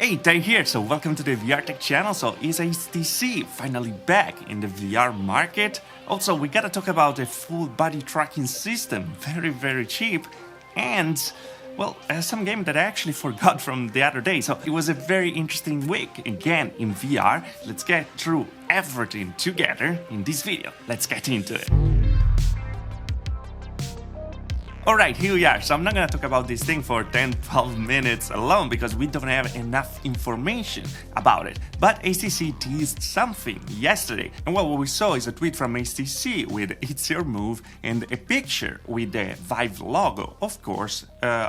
Hey, Ty here, so welcome to the VR Tech channel. So is HTC finally back in the VR market? Also, we gotta talk about a full body tracking system, very cheap, and well, some game that I actually forgot from the other day. So it was a very interesting week, again, in VR. Let's get through everything together in this video. Let's get into it. Alright, here we are. So I'm not gonna talk about this thing for 10-12 minutes alone because we don't have enough information about it. But HTC teased something yesterday. And what we saw is a tweet from HTC with "It's your move" and a picture with the Vive logo, of course,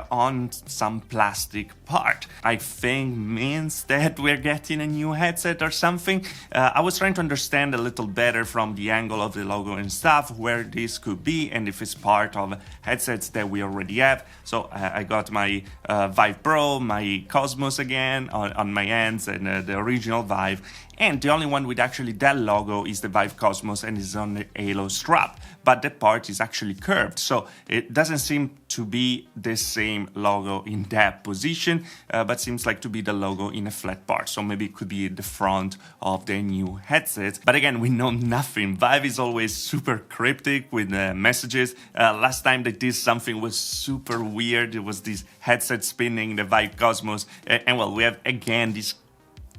on some plastic part. I think means that we're getting a new headset or something. I was trying to understand a little better from the angle of the logo and stuff where this could be and if it's part of headsets that we already have. So I got my Vive Pro, my Cosmos again on my hands, and the original Vive, and the only one with actually that logo is the Vive Cosmos and is on the Halo strap, but that part is actually curved, so it doesn't seem to be the same logo in that position, but seems like to be the logo in a flat part, so maybe it could be the front of the new headset. But again, we know nothing. Vive is always super cryptic with messages. Last time they did something was super weird. It was this headset spinning the Vive Cosmos, and well, we have again this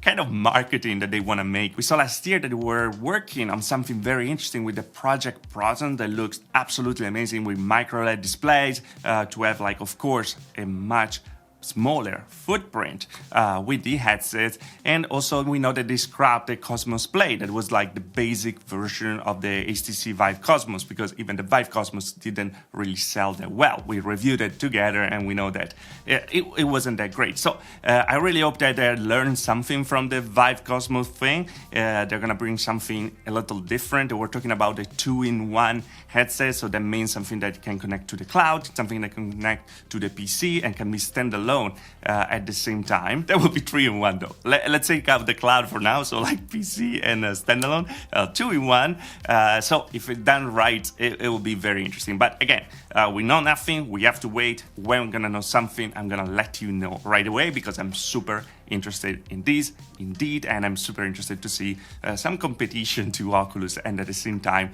kind of marketing that they want to make. We saw last year that they were working on something very interesting with the Project Proton that looks absolutely amazing with micro LED displays to have, like, of course, a much smaller footprint with the headset. And also we know that they scrapped the Cosmos Play that was like the basic version of the HTC Vive Cosmos, because even the Vive Cosmos didn't really sell that well. We reviewed it together and we know that it wasn't that great. So I really hope that they learned something from the Vive Cosmos thing. They're gonna bring something a little different. We're talking about a 2-in-1 headset, so that means something that can connect to the cloud, something that can connect to the PC and can be standalone at the same time. That would be 3-in-1 though. Let's take out the cloud for now, so like PC and standalone, 2-in-1. So if it's done right, it will be very interesting. But again, we know nothing. We have to wait. When we're gonna know something, I'm gonna let you know right away because I'm super interested in this indeed, and I'm super interested to see some competition to Oculus, and at the same time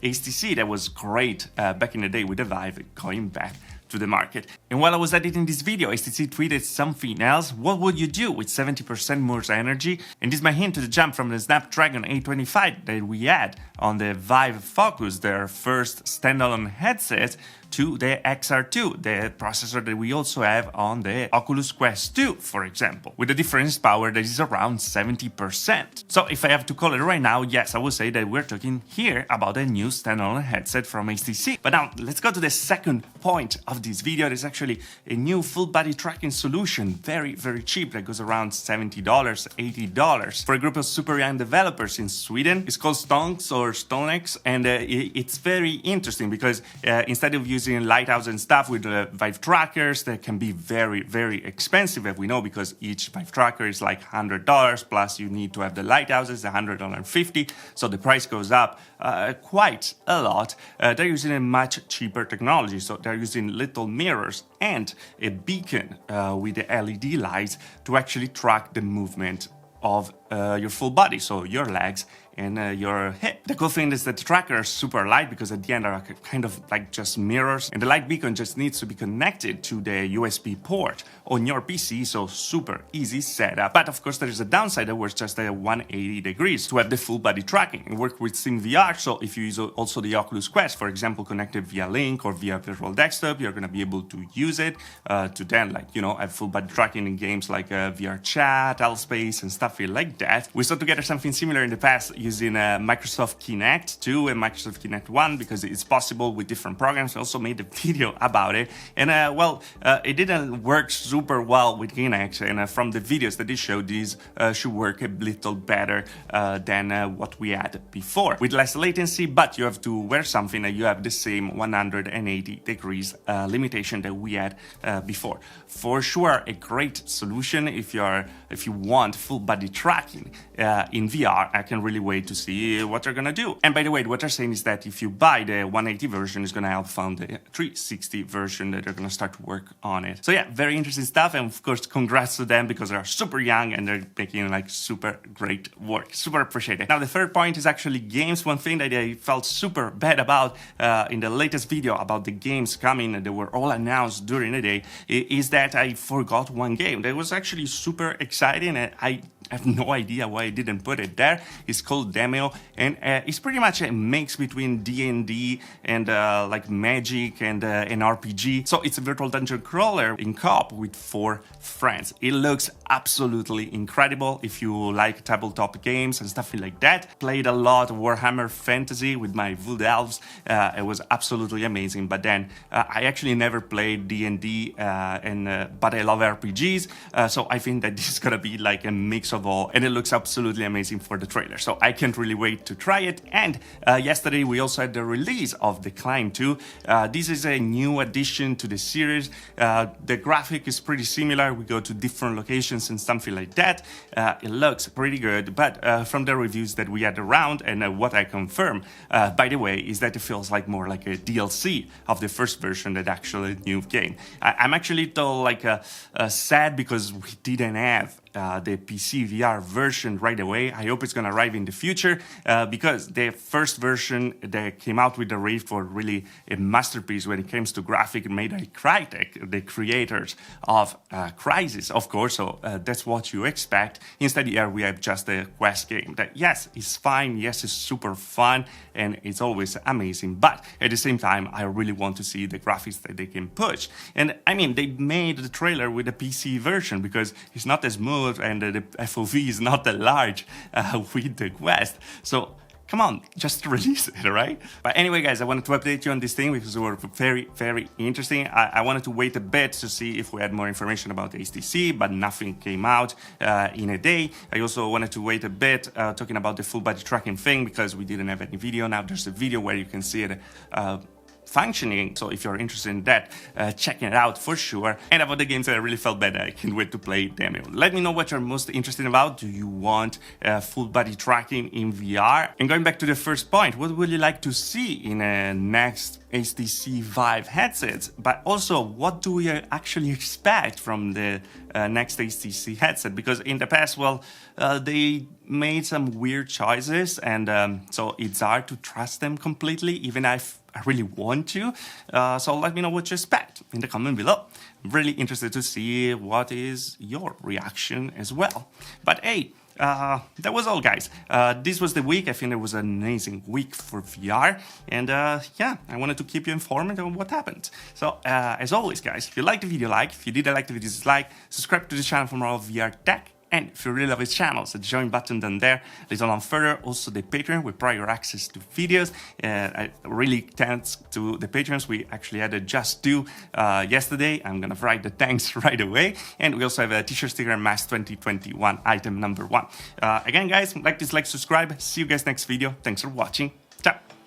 HTC, that was great back in the day with the Vive, going back to the market. And while I was editing this video, HTC tweeted something else. What would you do with 70% more energy? And this is my hint to the jump from the Snapdragon 825 that we had on the Vive Focus, their first standalone headset, to the XR2, the processor that we also have on the Oculus Quest 2, for example, with a difference power that is around 70%. So if I have to call it right now, yes, I would say that we're talking here about a new standalone headset from HTC. But now let's go to the second point of this video. There's actually a new full body tracking solution, very cheap, that goes around $70, $80 for a group of super young developers in Sweden. It's called Stonks or Stonex, and it's very interesting because instead of using Lighthouse and stuff with Vive trackers that can be very expensive, as we know, because each Vive tracker is like $100, plus you need to have the Lighthouses, $150, so the price goes up quite a lot. They're using a much cheaper technology, so they're using little mirrors and a beacon with the LED lights to actually track the movement of your full body, so your legs and your hip. The cool thing is that the trackers are super light because at the end are kind of like just mirrors, and the light beacon just needs to be connected to the USB port on your PC, so super easy setup. But of course there is a downside that was just a 180 degrees to have the full body tracking. It works with SimVR, so if you use also the Oculus Quest, for example, connected via Link or via Virtual Desktop, you're gonna be able to use it to then, like, you know, have full body tracking in games like VR Chat, L-Space and stuff like that. We saw together something similar in the past using Microsoft Kinect 2 and Microsoft Kinect 1 because it's possible with different programs. I also made a video about it, and it didn't work super well with Kinect, and from the videos that they showed, these should work a little better than what we had before, with less latency, but you have to wear something and you have the same 180 degrees limitation that we had before. For sure, a great solution if you want full body tracking tracking in VR. I can really wait to see what they're gonna do. And by the way, what they're saying is that if you buy the 180 version, it's gonna help found the 360 version that they're gonna start to work on it. So yeah, very interesting stuff, and of course, congrats to them because they're super young and they're making like super great work. Super appreciated. Now the third point is actually games. One thing that I felt super bad about in the latest video about the games coming that were all announced during the day is that I forgot one game that was actually super exciting, and I have no idea why I didn't put it there. It's called Demo, and it's pretty much a mix between D&D and like Magic and an RPG. So it's a virtual dungeon crawler in co-op with 4 friends. It looks absolutely incredible if you like tabletop games and stuff like that. Played a lot of Warhammer Fantasy with my Wood Elves. It was absolutely amazing. But then I actually never played D&D, but I love RPGs. So I think that this is gonna be like a mix of all, and it looks absolutely amazing for the trailer. So I can't really wait to try it. And yesterday we also had the release of The Climb 2. This is a new addition to the series. The graphic is pretty similar. We go to different locations and something like that. It looks pretty good, but from the reviews that we had around and what I confirm, by the way, is that it feels like more like a DLC of the first version than actually a new game. I'm actually though like sad because we didn't have the PC VR version right away. I hope it's gonna arrive in the future because the first version that came out with the Rift was really a masterpiece when it comes to graphic, made by Crytek, the creators of Crysis, of course. So that's what you expect. Instead, here we have just a Quest game that, yes, is fine, yes, it's super fun, and it's always amazing. But at the same time, I really want to see the graphics that they can push. And I mean, they made the trailer with the PC version because it's not as smooth and the FOV is not that large with the Quest. So come on, just release it, right? But anyway, guys, I wanted to update you on this thing because it was very, very interesting. I wanted to wait a bit to see if we had more information about HTC, but nothing came out in a day. I also wanted to wait a bit talking about the full body tracking thing because we didn't have any video. Now there's a video where you can see it functioning. So if you're interested in that, check it out for sure. And about the games that I really felt bad, I can't wait to play them. Let me know what you're most interested about. Do you want full body tracking in VR? And going back to the first point, what would you like to see in a next HTC Vive headsets? But also, what do we actually expect from the next HTC headset? Because in the past, well, they made some weird choices, and so it's hard to trust them completely, even if I really want to. So let me know what you expect in the comment below. I'm really interested to see what is your reaction as well. But hey, that was all, guys. This was the week. I think it was an amazing week for VR. And yeah, I wanted to keep you informed on what happened. So as always, guys, if you liked the video, like. If you didn't like the video, dislike. Subscribe to the channel for more VR tech. And if you really love his channel, so the join button down there. Later on further, also the Patreon with prior access to videos. I really thanks to the patrons. We actually had a just do yesterday. I'm gonna write the thanks right away. And we also have a t-shirt sticker mask 2021 item number 1. Again, guys, like, dislike, subscribe. See you guys next video. Thanks for watching. Ciao.